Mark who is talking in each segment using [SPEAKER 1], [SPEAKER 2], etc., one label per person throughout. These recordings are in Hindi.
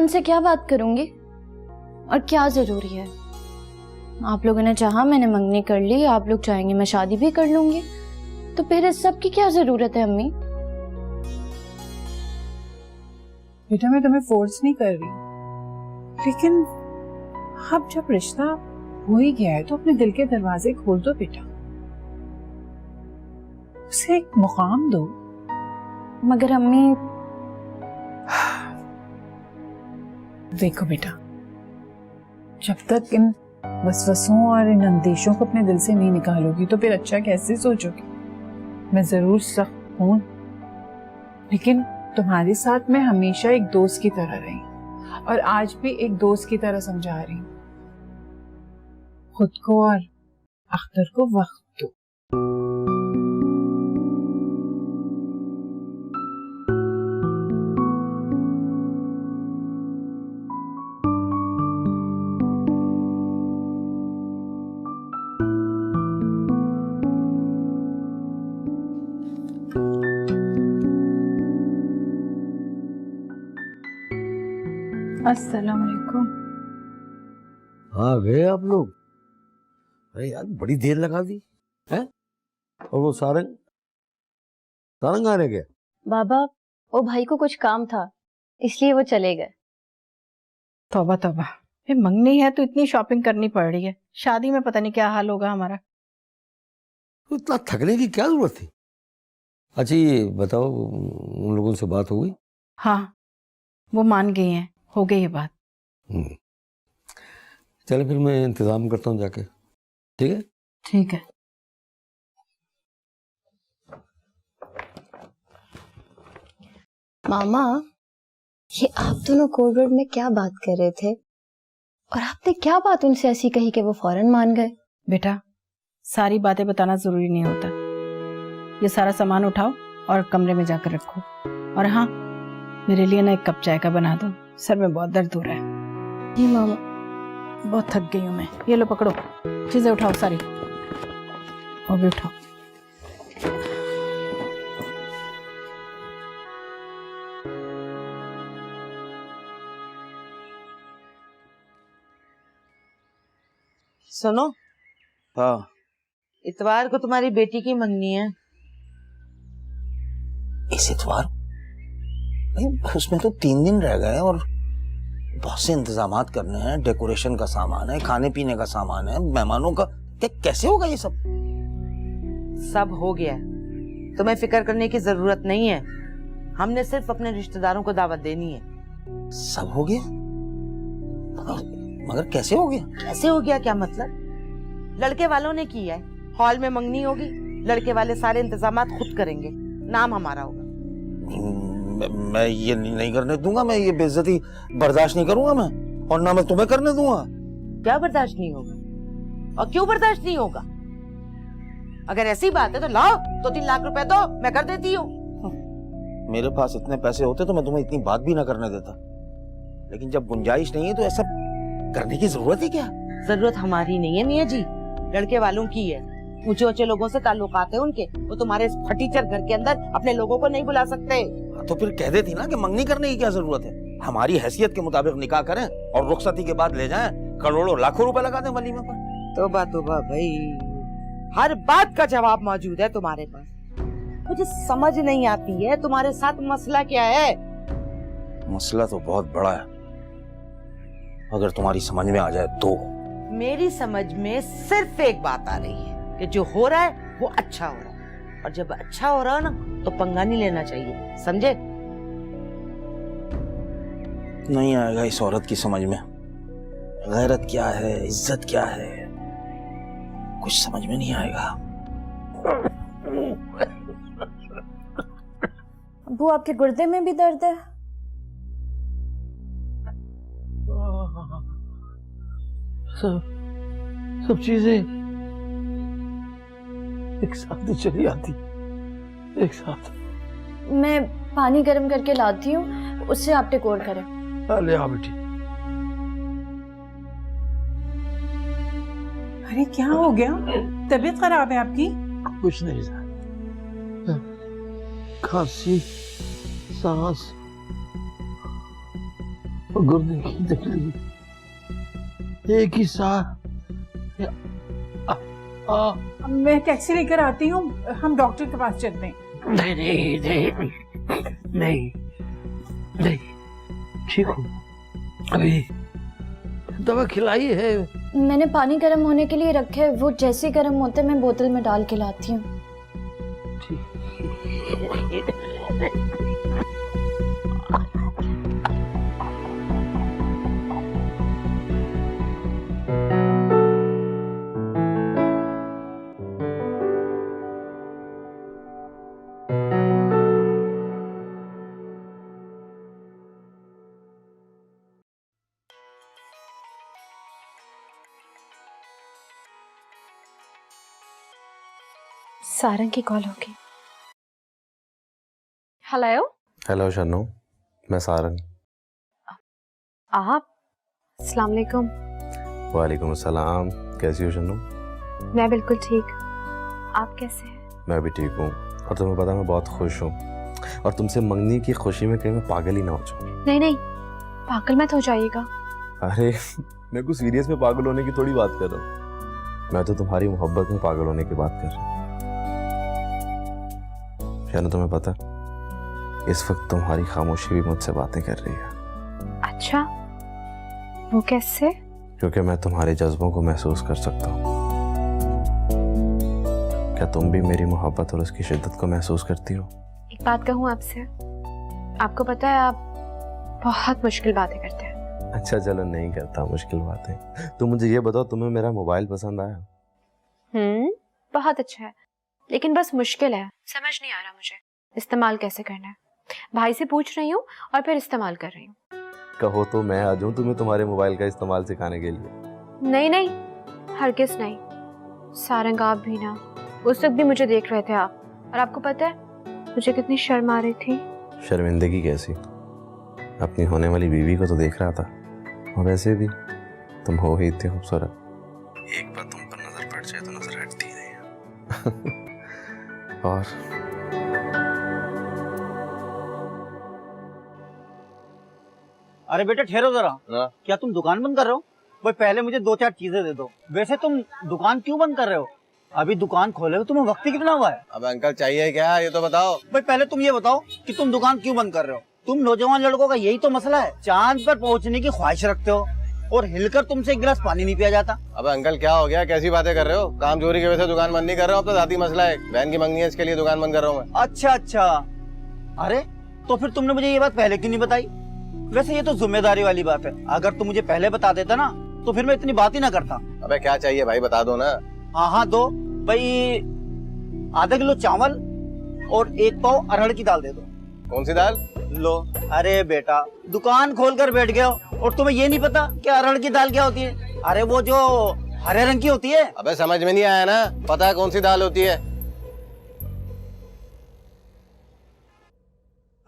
[SPEAKER 1] उनसे क्या बात करूंगी? और क्या जरूरी है? आप लोगों ने चाहा मैंने मंगनी कर ली, आप लोग चाहेंगे मैं शादी भी कर लूंगी, तो फिर इस सब की क्या जरूरत है अम्मी?
[SPEAKER 2] बेटा मैं तुम्हें फोर्स नहीं कर रही, लेकिन अब जब रिश्ता हो ही गया है तो अपने दिल के दरवाजे खोल दो बेटा, उसे एक मुकाम दो।
[SPEAKER 1] मगर अम्मी,
[SPEAKER 2] देखो बेटा, जब तक इन वसवसों और इन अंदेशों को अपने दिल से नहीं निकालोगी तो फिर अच्छा कैसे सोचोगी? मैं जरूर सख्त हूं, लेकिन तुम्हारे साथ मैं हमेशा एक दोस्त की तरह रही और आज भी एक दोस्त की तरह समझा रही हूँ। खुद को और अख्तर को वक्त दो। अस्सलाम वालेकुम।
[SPEAKER 3] हाँ गए आप लोग? अरे यार बड़ी देर लगा दी है। और वो सारंग सारंग आने गया?
[SPEAKER 1] बाबा वो भाई को कुछ काम था इसलिए वो चले गए।
[SPEAKER 4] तौबा तौबा, ये मंगनी है तो इतनी शॉपिंग करनी पड़ रही है, शादी में पता नहीं क्या हाल होगा हमारा।
[SPEAKER 3] तो इतना थकने की क्या जरूरत थी? अच्छा ये बताओ, उन लोगों से बात हो गई?
[SPEAKER 4] हाँ वो मान गई हैं, हो गई है बात।
[SPEAKER 3] चले फिर मैं इंतजाम करता हूँ जाके। ठीक है?
[SPEAKER 4] ठीक है।
[SPEAKER 1] मामा, ये आप दोनों कोर्ट में क्या बात कर रहे थे और आपने क्या बात उनसे ऐसी कही कि वो फौरन मान गए?
[SPEAKER 4] बेटा सारी बातें बताना जरूरी नहीं होता, ये सारा सामान उठाओ और कमरे में जाकर रखो। और हाँ, मेरे लिए ना एक कप चाय का बना दो, सर में बहुत दर्द हो रहा है।
[SPEAKER 1] जी मामा।
[SPEAKER 4] बहुत थक गई हूँ मैं। ये लो पकड़ो, चीजें उठाओ सारी, वो भी उठाओ।
[SPEAKER 5] सुनो,
[SPEAKER 6] हाँ
[SPEAKER 5] इतवार को तुम्हारी बेटी की मंगनी है।
[SPEAKER 6] इस इतवार? नहीं, उसमें तो 3 दिन रह गए और बहुत से इंतजामात करने हैं, डेकोरेशन का सामान है, खाने पीने का सामान है, मेहमानों का। कैसे होगा ये सब?
[SPEAKER 5] सब हो गया है, तुम्हें फिक्र करने की जरूरत नहीं है। हमने सिर्फ अपने रिश्तेदारों को दावत देनी है।
[SPEAKER 6] सब हो गया? मगर कैसे हो गया?
[SPEAKER 5] कैसे हो गया क्या मतलब? लड़के वालों ने किया है, हॉल में मंगनी होगी, लड़के वाले सारे इंतजामात खुद करेंगे, नाम हमारा होगा।
[SPEAKER 6] मैं ये नहीं करने दूंगा, मैं ये बेइज्जती बर्दाश्त नहीं करूंगा मैं, और ना मैं तुम्हें करने दूंगा।
[SPEAKER 5] क्या बर्दाश्त नहीं होगा? और क्यों बर्दाश्त नहीं होगा? अगर ऐसी बात है तो लाओ, 2-3 लाख रुपए दो, मैं कर देती हूँ।
[SPEAKER 6] मेरे पास इतने पैसे होते तो मैं तुम्हें इतनी बात भी ना करने देता, लेकिन जब गुंजाइश नहीं है तो ऐसा करने की जरूरत है क्या?
[SPEAKER 5] जरूरत हमारी नहीं है मियाँ जी, लड़के वालों की है। ऊंचे ऊंचे लोगों से ताल्लुकात है उनके, वो तुम्हारे इस फटीचर घर के अंदर अपने लोगों को नहीं बुला सकते।
[SPEAKER 6] तो फिर कह देती ना कि मंगनी करने की क्या जरूरत है, हमारी हैसियत के मुताबिक निकाह करें और रुखसती के बाद ले जाएं, करोड़ों लाखों रुपए लगा दें वलीमे पर।
[SPEAKER 5] तौबा तौबा भाई, हर बात का जवाब मौजूद है तुम्हारे पास। मुझे समझ नहीं आती है तुम्हारे साथ मसला क्या है?
[SPEAKER 6] मसला तो बहुत बड़ा है, अगर तुम्हारी समझ में आ जाए तो।
[SPEAKER 5] मेरी समझ में सिर्फ एक बात आ रही है कि जो हो रहा है वो अच्छा हो रहा है, और जब अच्छा हो रहा है ना तो पंगा नहीं लेना चाहिए, समझे?
[SPEAKER 6] नहीं आएगा इस औरत की समझ में, गैरत क्या है, इज्जत क्या है, कुछ समझ में नहीं आएगा।
[SPEAKER 1] अबू आपके गुर्दे में भी दर्द है?
[SPEAKER 3] सब चीजें एक साथ ही चली आती, एक साथ।
[SPEAKER 1] मैं पानी गर्म करके लाती हूँ, उससे आप टेकोर करें।
[SPEAKER 3] ले आ बेटी।
[SPEAKER 2] अरे क्या हो गया? तबीयत खराब है आपकी?
[SPEAKER 3] कुछ नहीं सर, खांसी, सांस, और गुर्दे की तकलीफ, एक ही सांस।
[SPEAKER 2] मैं टैक्सी लेकर आती हूँ, हम डॉक्टर के पास चलते हैं।
[SPEAKER 3] नहीं नहीं नहीं नहीं नहीं, ठीक हूँ, अभी दवा खिलाई है।
[SPEAKER 1] मैंने पानी गर्म होने के लिए रखे, वो जैसे ही गर्म होते मैं बोतल में डाल के लाती हूँ। सारंग की कॉल होगी। हेलो।
[SPEAKER 7] हेलो शन्नु, मैं सारंग।
[SPEAKER 8] आप? अस्सलाम वालेकुम।
[SPEAKER 7] वालेकुम अस्सलाम। कैसी हो शन्नु?
[SPEAKER 8] मैं बिल्कुल ठीक। आप कैसे हैं?
[SPEAKER 7] मैं भी ठीक हूँ, और तुम्हें पता मैं बहुत खुश हूँ, और तुमसे मंगनी की खुशी में कहीं मैं पागल ही ना हो जाऊँ।
[SPEAKER 8] नहीं नहीं, पागल मत हो जाइएगा।
[SPEAKER 7] अरे मैं कुछ सीरियस में पागल होने की थोड़ी बात कर रहा हूँ, मैं तो तुम्हारी मोहब्बत में पागल होने की बात कर रहा हूँ। शन्नु, तुम्हें पता इस वक्त तुम्हारी खामोशी भी मुझसे बातें कर रही है।
[SPEAKER 8] अच्छा, वो कैसे?
[SPEAKER 7] क्योंकि मैं तुम्हारे जज्बों को महसूस कर सकता हूँ। क्या तुम भी मेरी मोहब्बत और उसकी शिद्दत को महसूस करती हो?
[SPEAKER 8] एक बात कहूँ आपसे, आपको पता है आप बहुत मुश्किल बातें करते हैं।
[SPEAKER 7] अच्छा चलो, नहीं करता मुश्किल बातें। तुम मुझे ये बताओ, तुम्हें मेरा मोबाइल पसंद आया?
[SPEAKER 8] बहुत अच्छा है, लेकिन बस मुश्किल है, समझ नहीं आ रहा मुझे इस्तेमाल कैसे करना है। भाई से पूछ रही हूँ और फिर इस्तेमाल कर रही हूँ। कहो
[SPEAKER 7] तो मैं आ जाऊँ तुम्हें तुम्हारे मोबाइल का इस्तेमाल सिखाने के लिए?
[SPEAKER 8] नहीं नहीं, हरगिज़ नहीं। सारंग आप भी ना, उस वक्त भी मुझे देख रहे थे आप, और आपको पता है मुझे कितनी शर्म आ रही थी।
[SPEAKER 7] शर्मिंदगी कैसी? अपनी होने वाली बीवी को तो देख रहा था, और वैसे भी तुम हो ही इतनी खूबसूरत, एक बार तुम पर नजर पड़ जाए तो नजर हटती ही नहीं। और
[SPEAKER 9] अरे बेटा ठहरो जरा। क्या तुम दुकान बंद कर रहे हो? भाई पहले मुझे 2-4 चीजें दे दो। वैसे तुम दुकान क्यों बंद कर रहे हो? अभी दुकान खोले हो, तुम्हें वक्त ही कितना हुआ है?
[SPEAKER 6] अब अंकल चाहिए क्या, ये तो बताओ।
[SPEAKER 9] भाई पहले तुम ये बताओ कि तुम दुकान क्यों बंद कर रहे हो? तुम नौजवान लड़कों का यही तो मसला है, चांद पर पहुंचने की ख्वाहिश रखते हो और हिलकर तुमसे एक गिलास पानी नहीं पिया जाता।
[SPEAKER 6] अब अंकल क्या हो गया, कैसी बातें कर रहे हो? काम चोरी की वजह से दुकान बंद नहीं कर रहा हूँ, अब तो जाती मसला है, बहन की मंगनी है, इसके लिए दुकान बंद कर रहा हूँ मैं।
[SPEAKER 9] अच्छा, अरे तो फिर तुमने मुझे ये बात पहले क्यों नहीं बताई? वैसे ये तो जिम्मेदारी वाली बात है, अगर तुम मुझे पहले बता देता ना तो फिर मैं इतनी बात ही ना करता।
[SPEAKER 6] अबे क्या चाहिए भाई, बता दो ना।
[SPEAKER 9] हाँ दो भाई, आधा किलो चावल और 1 पाव अरहर की दाल दे दो।
[SPEAKER 6] कौन सी दाल?
[SPEAKER 9] लो, अरे बेटा दुकान खोलकर बैठ गए हो और तुम्हें ये नहीं पता कि अरहर की दाल क्या होती है? अरे वो जो हरे रंग की होती है।
[SPEAKER 6] अबे समझ में नहीं आया ना, पता है कौन सी दाल होती है?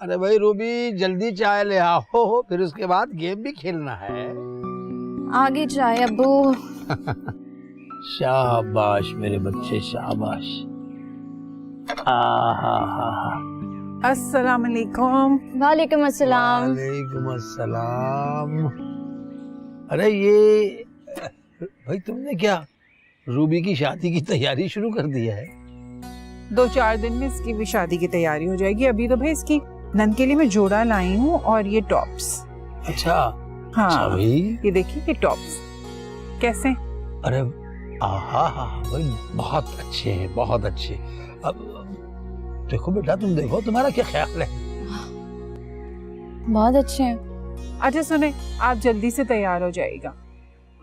[SPEAKER 3] अरे भाई रूबी, जल्दी चाय ले आओ, फिर उसके बाद गेम भी खेलना है।
[SPEAKER 1] आगे चाय अब्बू।
[SPEAKER 3] शाबाश मेरे बच्चे, शाबाश।
[SPEAKER 2] अस्सलाम वालेकुम।
[SPEAKER 1] वालेकुम अस्सलाम।
[SPEAKER 3] वालेकुम अस्सलाम। अरे ये भाई तुमने क्या रूबी की शादी की तैयारी शुरू कर दी है?
[SPEAKER 2] 2-4 दिन में इसकी भी शादी की तैयारी हो जाएगी। अभी तो भाई इसकी नंद के लिए मैं जोड़ा लाई हूँ, और ये टॉप्स।
[SPEAKER 3] अच्छा
[SPEAKER 2] हाँ
[SPEAKER 3] अच्छा भाई,
[SPEAKER 2] ये देखिए ये टॉप्स कैसे?
[SPEAKER 3] अरे आहा भाई, बहुत अच्छे हैं, बहुत अच्छे। अब देखो बेटा, तुम देखो तुम्हारा क्या ख्याल है?
[SPEAKER 1] बहुत अच्छे हैं।
[SPEAKER 2] अच्छा सुने, आप जल्दी से तैयार हो जाएगा,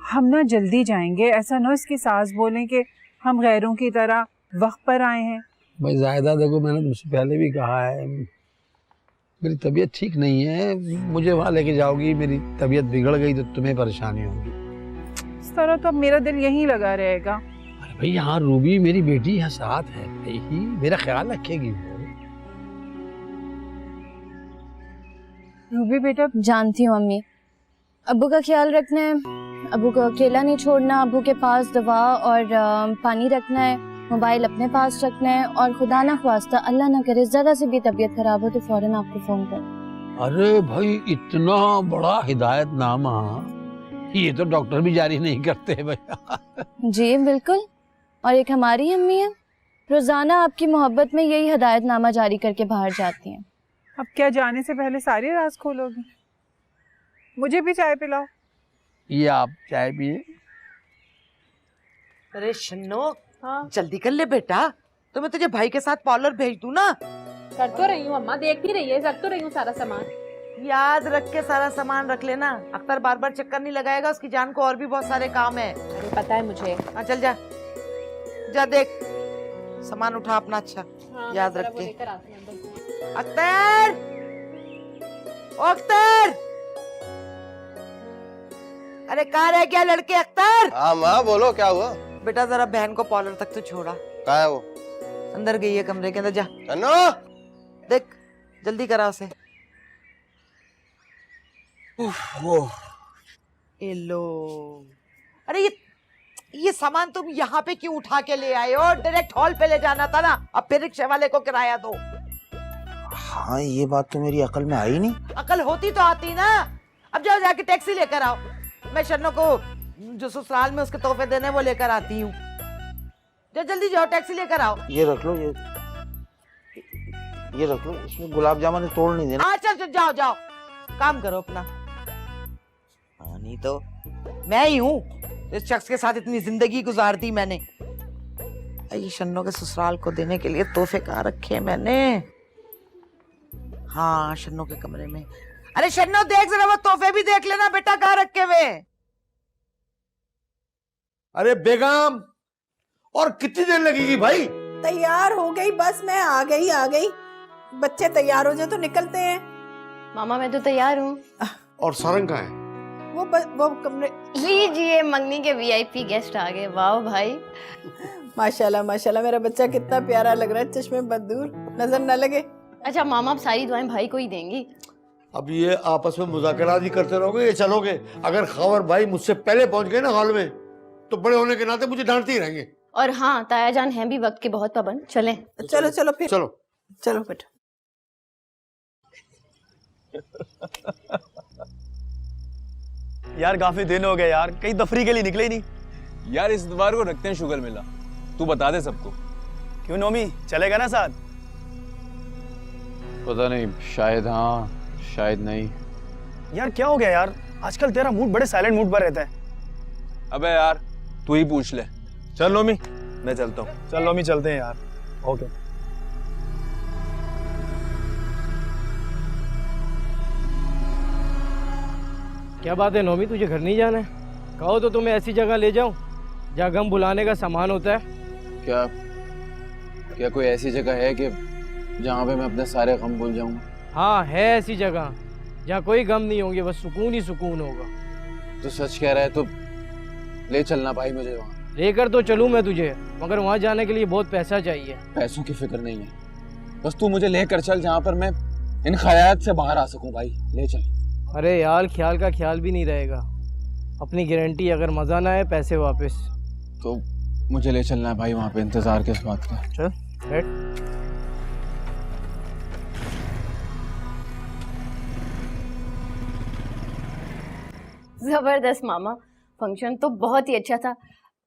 [SPEAKER 2] हम ना जल्दी जाएंगे। ऐसा ना इसकी सास बोलें कि हम गैरों की तरह वक्त पर आए हैं।
[SPEAKER 3] भाई जायदा, देखो मैंने तुमसे पहले भी कहा है, मेरी तबीयत ठीक नहीं है, मुझे वहाँ लेके जाओगी, मेरी तबीयत बिगड़ गई तो तुम्हें परेशानी होगी।
[SPEAKER 2] इस तरह तो अब मेरा दिल यहीं लगा रहेगा।
[SPEAKER 3] अरे भाई यहाँ रूबी मेरी बेटी यहाँ साथ है, ही मेरा ख्याल रखेगी वो।
[SPEAKER 2] रूबी बेटा,
[SPEAKER 1] जानती हूँ अम्मी, अब्बू का ख्याल रखना है, अब्बू को अकेला नहीं छोड़ना, अब्बू के पास दवा और पानी रखना है, मोबाइल अपने पास रखना है, और खुदा ना ख्वास्ता अल्लाह ना करे ज़रा से भी तबीयत खराब हो तो फौरन आपको फ़ोन कर।
[SPEAKER 3] अरे भाई इतना बड़ा हिदायतनामा ये तो डॉक्टर भी जारी नहीं करते भैया।
[SPEAKER 1] जी बिल्कुल, और एक हमारी अम्मी है, रोजाना आपकी मोहब्बत में यही हिदायतनामा जारी करके बाहर जाती हैं।
[SPEAKER 2] अब क्या जाने से पहले सारी राज खोलोगी? मुझे भी चाय पिलाओ।
[SPEAKER 3] ये आप चाय पिए।
[SPEAKER 5] अरे शन्नो, जल्दी कर ले बेटा, तो मैं तुझे भाई के साथ पार्लर भेज दूं ना।
[SPEAKER 8] कर तो रही हूँ अम्मा, देखती रही है, रख तो रही हूँ सारा सामान।
[SPEAKER 5] याद रख के सारा सामान रख लेना। अख्तर बार बार चक्कर नहीं लगाएगा, उसकी जान को और भी बहुत सारे काम है।
[SPEAKER 8] अरे पता है मुझे।
[SPEAKER 5] हाँ चल जा, जा देख सामान उठा अपना। अच्छा याद रख के। अख्तर, ओ अख्तर, अरे कहाँ रह गया लड़के? अख्तर।
[SPEAKER 6] हाँ माँ बोलो, क्या हुआ?
[SPEAKER 5] बेटा जरा बहन को पार्लर तक तो छोड़ा।
[SPEAKER 6] कहाँ है वो?
[SPEAKER 5] अंदर गई है कमरे के अंदर, जा
[SPEAKER 6] चन्नो,
[SPEAKER 5] देख जल्दी करा उसे। ए लो, अरे ये सामान तुम यहाँ पे क्यों उठा के ले आए हो? डायरेक्ट हॉल पे ले जाना था ना। अब फिर रिक्शे वाले को किराया दो।
[SPEAKER 6] हाँ ये बात तो मेरी अकल में आई नहीं।
[SPEAKER 5] अकल होती तो आती ना। अब जाओ जाके टैक्सी लेकर आओ, मैं शन्नो को जो ससुराल में उसके तोहफे देने वो लेकर आती हूँ। जो जल्दी जाओ, टैक्सी लेकर आओ।
[SPEAKER 6] ये रख लो, ये रख लो, इसमें गुलाब जामुन तोड़ नहीं देना।
[SPEAKER 5] हाँ चल जाओ जाओ, काम करो अपना। नहीं तो मैं ही हूँ इस शख्स के साथ इतनी जिंदगी गुजार दी मैंने। ये शन्नो के ससुराल को देने के लिए तोहफे कहाँ रखे हैं मैंने? हाँ शन्नो के कमरे में। अरे शन्नो देख जरा, वो तोहफे भी देख लेना बेटा, कहाँ रखे हुए?
[SPEAKER 3] अरे बेगम, और कितनी देर लगेगी भाई?
[SPEAKER 10] तैयार हो गई, बस मैं आ गई। बच्चे तैयार हो जाए तो निकलते हैं।
[SPEAKER 1] मामा मैं तो तैयार हूँ।
[SPEAKER 3] और सारंग कहाँ है?
[SPEAKER 10] वो कमरे।
[SPEAKER 1] लीजिए, मंगनी के वीआईपी गेस्ट आ गए। वाह भाई,
[SPEAKER 10] माशाल्लाह माशाल्लाह, मेरा बच्चा कितना प्यारा लग रहा है, चश्मे बदूर, नजर न लगे।
[SPEAKER 1] अच्छा मामा, अब सारी दुआएं भाई को ही देंगी।
[SPEAKER 3] अब ये आपस में मुज़ाकरा ही करते रहोगे ये चलोगे? अगर खबर भाई मुझसे पहले पहुंच गए ना हॉल में, तो बड़े होने के नाते मुझे डांटते ही रहेंगे।
[SPEAKER 1] और हाँ, ताया जान हैं भी वक्त के बहुत पाबंद। चलें।
[SPEAKER 10] चलो फिर चलो बेटा।
[SPEAKER 9] यार काफी दिन हो गए यार, कहीं तफरी के लिए निकले ही नहीं।
[SPEAKER 11] यार इस इतवार को रखते हैं शुगर मेला, तू बता दे सबको।
[SPEAKER 9] क्यों नोमी, चलेगा ना साथ?
[SPEAKER 11] पता नहीं, शायद हाँ शायद नहीं।
[SPEAKER 9] यार क्या हो गया यार, आजकल तेरा मूड बड़े साइलेंट मूड पर रहता है।
[SPEAKER 11] अबे यार तू ही पूछ ले। चल नोमी, मैं चलता हूँ।
[SPEAKER 9] चल नोमी चलते हैं यार। ओके।
[SPEAKER 12] क्या बात है नोमी, तुझे घर नहीं जाना है? कहो तो तुम्हें ऐसी जगह ले जाऊं जहाँ गम भुलाने का सामान होता है।
[SPEAKER 11] क्या कोई ऐसी जगह है कि जहाँ पे मैं अपने सारे गम भूल जाऊंगा?
[SPEAKER 12] हाँ है ऐसी जगह जहाँ कोई गम नहीं होंगे, बस सुकून ही सुकून होगा।
[SPEAKER 11] तो सच कह रहा है तो ले चलना भाई मुझे वहाँ।
[SPEAKER 12] लेकर तो चलूँ मैं तुझे, मगर वहाँ जाने के लिए बहुत पैसा चाहिए।
[SPEAKER 11] पैसों की फिक्र नहीं है, बस तू मुझे लेकर चल जहाँ पर मैं इन ख्यालात से बाहर आ सकूँ भाई, ले चल।
[SPEAKER 12] अरे यार ख्याल का ख्याल भी नहीं रहेगा, अपनी गारंटी, अगर मजा ना आए पैसे वापस।
[SPEAKER 11] तो मुझे ले चलना है भाई वहाँ पे, इंतजार किस बात का?
[SPEAKER 12] चल बैठ।
[SPEAKER 1] जबरदस्त मामा, फंक्शन तो बहुत ही अच्छा था।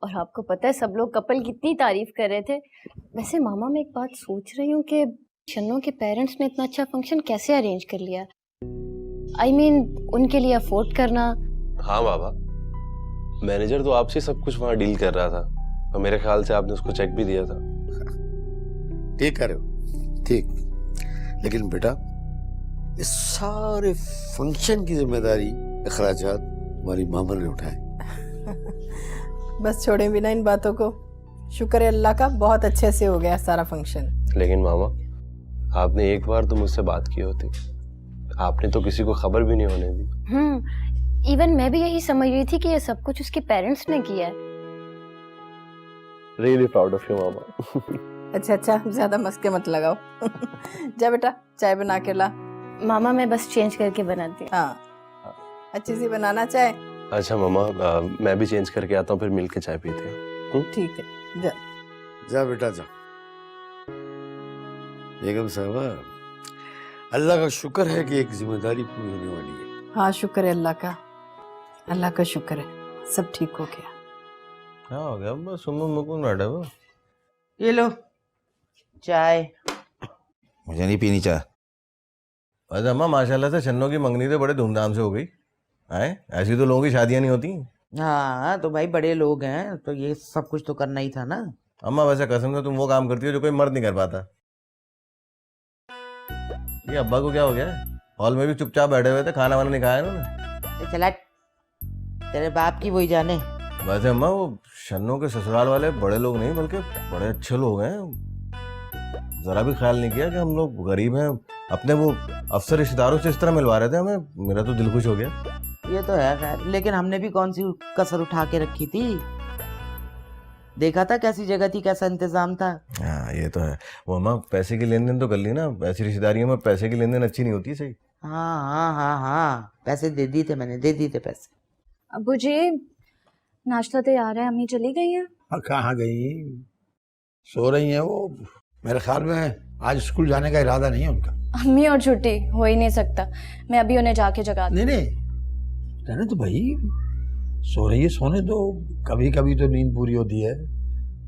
[SPEAKER 1] और आपको पता है सब लोग कपल कितनी तारीफ कर रहे थे। वैसे मामा मैं एक बात सोच रही हूँ कि शन्नो के पेरेंट्स ने इतना अच्छा फंक्शन कैसे अरेंज कर लिया? I mean, उनके लिए अफोर्ड करना।
[SPEAKER 7] हाँ बाबा, मैनेजर तो आपसे सब कुछ वहाँ डील कर रहा था, और मेरे ख्याल से आपने उसको चेक भी दिया था।
[SPEAKER 3] ठीक कर रहे हो, ठीक। लेकिन बेटा इस सारे फंक्शन की जिम्मेदारी, अखराजात हमारी मामा ने उठाए।
[SPEAKER 10] बस छोड़े बिना इन बातों को। शुक्र है अल्लाह का, बहुत अच्छे से हो गया सारा फंक्शन।
[SPEAKER 7] लेकिन मामा, आपने एक बार तो मुझसे बात की होती, आपने तो किसी को खबर भी नहीं होने दी।
[SPEAKER 1] इवन मैं भी यही समझ रही थी कि ये सब कुछ उसके पेरेंट्स ने किया है।
[SPEAKER 7] रियली प्राउड ऑफ यू मामा।
[SPEAKER 10] अच्छा, ज्यादा मस्के मत लगाओ। जा बेटा, चाय बना के ला।
[SPEAKER 1] मामा मैं बस चेंज करके बनाती हूँ।
[SPEAKER 10] हाँ, अच्छी सी बनाना चाय।
[SPEAKER 7] अच्छा मामा, मैं भी चेंज करके आता हूँ, फिर मिलके चाय पीते हैं।
[SPEAKER 10] ठीक है,
[SPEAKER 3] जा बेटा जा। बेगम साहबा, अल्लाह का शुक्र है कि एक जिम्मेदारी पूरी होने वाली है।
[SPEAKER 10] हाँ शुक्र है अल्लाह का शुक्र है, सब ठीक हो गया।
[SPEAKER 7] क्या हो गया? बस मुकुंद बैठे वो।
[SPEAKER 5] ये लो चाय।
[SPEAKER 6] मुझे नहीं पीनी चाय।
[SPEAKER 7] अरे अम्मा माशाल्लाह से छन्नों की मंगनी तो बड़े धूमधाम से हो गई। आए ऐसी तो लोगों की शादियां नहीं होती।
[SPEAKER 5] हाँ तो भाई बड़े लोग हैं तो ये सब कुछ तो करना ही था ना।
[SPEAKER 7] अम्मा वैसे कसम से तुम वो काम करती हो जो कोई मर्द नहीं कर पाता। ये अब्बा को क्या हो गया? हॉल में भी चुपचाप बैठे हुए थे, खाना वाना नहीं खाया इन्होंने।
[SPEAKER 5] चला तेरे बाप की वही जाने।
[SPEAKER 7] वैसे अम्मा वो शन्नों के ससुराल वाले बड़े लोग नहीं बल्कि बड़े अच्छे लोग हैं। जरा भी ख्याल नहीं किया कि हम लोग गरीब हैं। अपने वो अफसर रिश्तेदारों से इस तरह मिलवा रहे थे हमें। मेरा तो दिल खुश हो गया।
[SPEAKER 5] ये तो है खैर, लेकिन हमने भी कौन सी कसर उठा के रखी थी। देखा था कैसी जगह थी, कैसा इंतजाम था।
[SPEAKER 7] हाँ ये तो है। वो अम्मा पैसे की लेन देन तो कर ली ना। ऐसी रिश्तेदारियों में पैसे की लेन देन अच्छी नहीं होती। सही।
[SPEAKER 5] हाँ पैसे दे दिए थे मैंने, दे दिए थे पैसे।
[SPEAKER 13] अबू जी नाश्ता तैयार है, अम्मी चली गई हैं?
[SPEAKER 3] कहाँ गई? सो रही हैं वो। मेरे ख्याल में आज स्कूल जाने का इरादा नहीं है उनका।
[SPEAKER 13] अम्मी और छुट्टी हो ही नहीं सकता, मैं अभी उन्हें जाके जगा दूं।
[SPEAKER 3] नहीं रहने तो भाई, सो रही है, सोने दो। कभी कभी तो नींद पूरी होती है,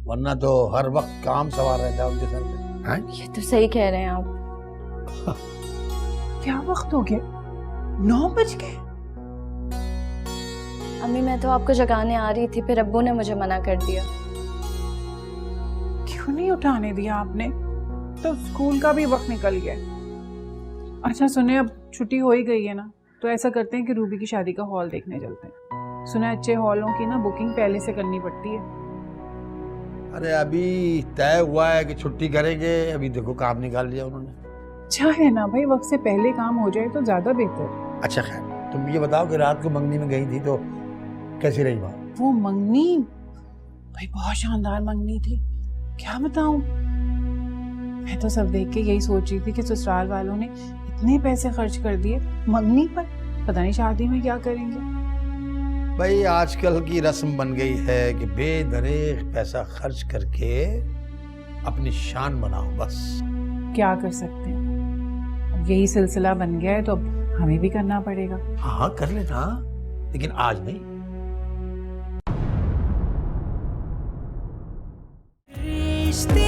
[SPEAKER 3] वरना तो हर वक्त काम सवार रहता है उनके सर पे। हैं?
[SPEAKER 13] ये तो सही कह रहे हैं आप।
[SPEAKER 2] क्या वक्त हो गया? 9 बज गए।
[SPEAKER 13] अम्मी मैं तो आपको जगाने आ रही थी, फिर अब्बू ने मुझे मना कर दिया।
[SPEAKER 2] क्यों नहीं उठाने दिया आपने? तो स्कूल का भी वक्त निकल गया। अच्छा सुने, अब छुट्टी हो ही गई है ना, तो ऐसा करते हैं कि रूबी की शादी का हॉल देखने चलते हैं। सुना अच्छे हॉलों की ना बुकिंग पहले से करनी पड़ती है।
[SPEAKER 3] अरे अभी तय हुआ है कि छुट्टी करेंगे, अभी देखो काम निकाल लिया उन्होंने।
[SPEAKER 2] अच्छा है ना भाई, वक्त से पहले काम हो जाए तो ज्यादा बेहतर।
[SPEAKER 3] अच्छा खैर, तुम ये बताओ कि रात को मंगनी में गई थी तो कैसी रही बात?
[SPEAKER 2] वो मंगनी भाई बहुत शानदार मंगनी थी, क्या बताऊं। मैं तो सब देख के यही सोच रही थी कि ससुराल वालों ने इतने पैसे खर्च कर दिए मंगनी पर, पता नहीं शादी में क्या करेंगे।
[SPEAKER 3] भाई आजकल की रस्म बन गई है कि बेदरेग पैसा खर्च करके अपनी शान बनाओ बस।
[SPEAKER 2] क्या कर सकते हैं, अब यही सिलसिला बन गया है तो अब हमें भी करना पड़ेगा।
[SPEAKER 3] हाँ कर लेना, लेकिन आज नहीं।
[SPEAKER 14] रिश्ते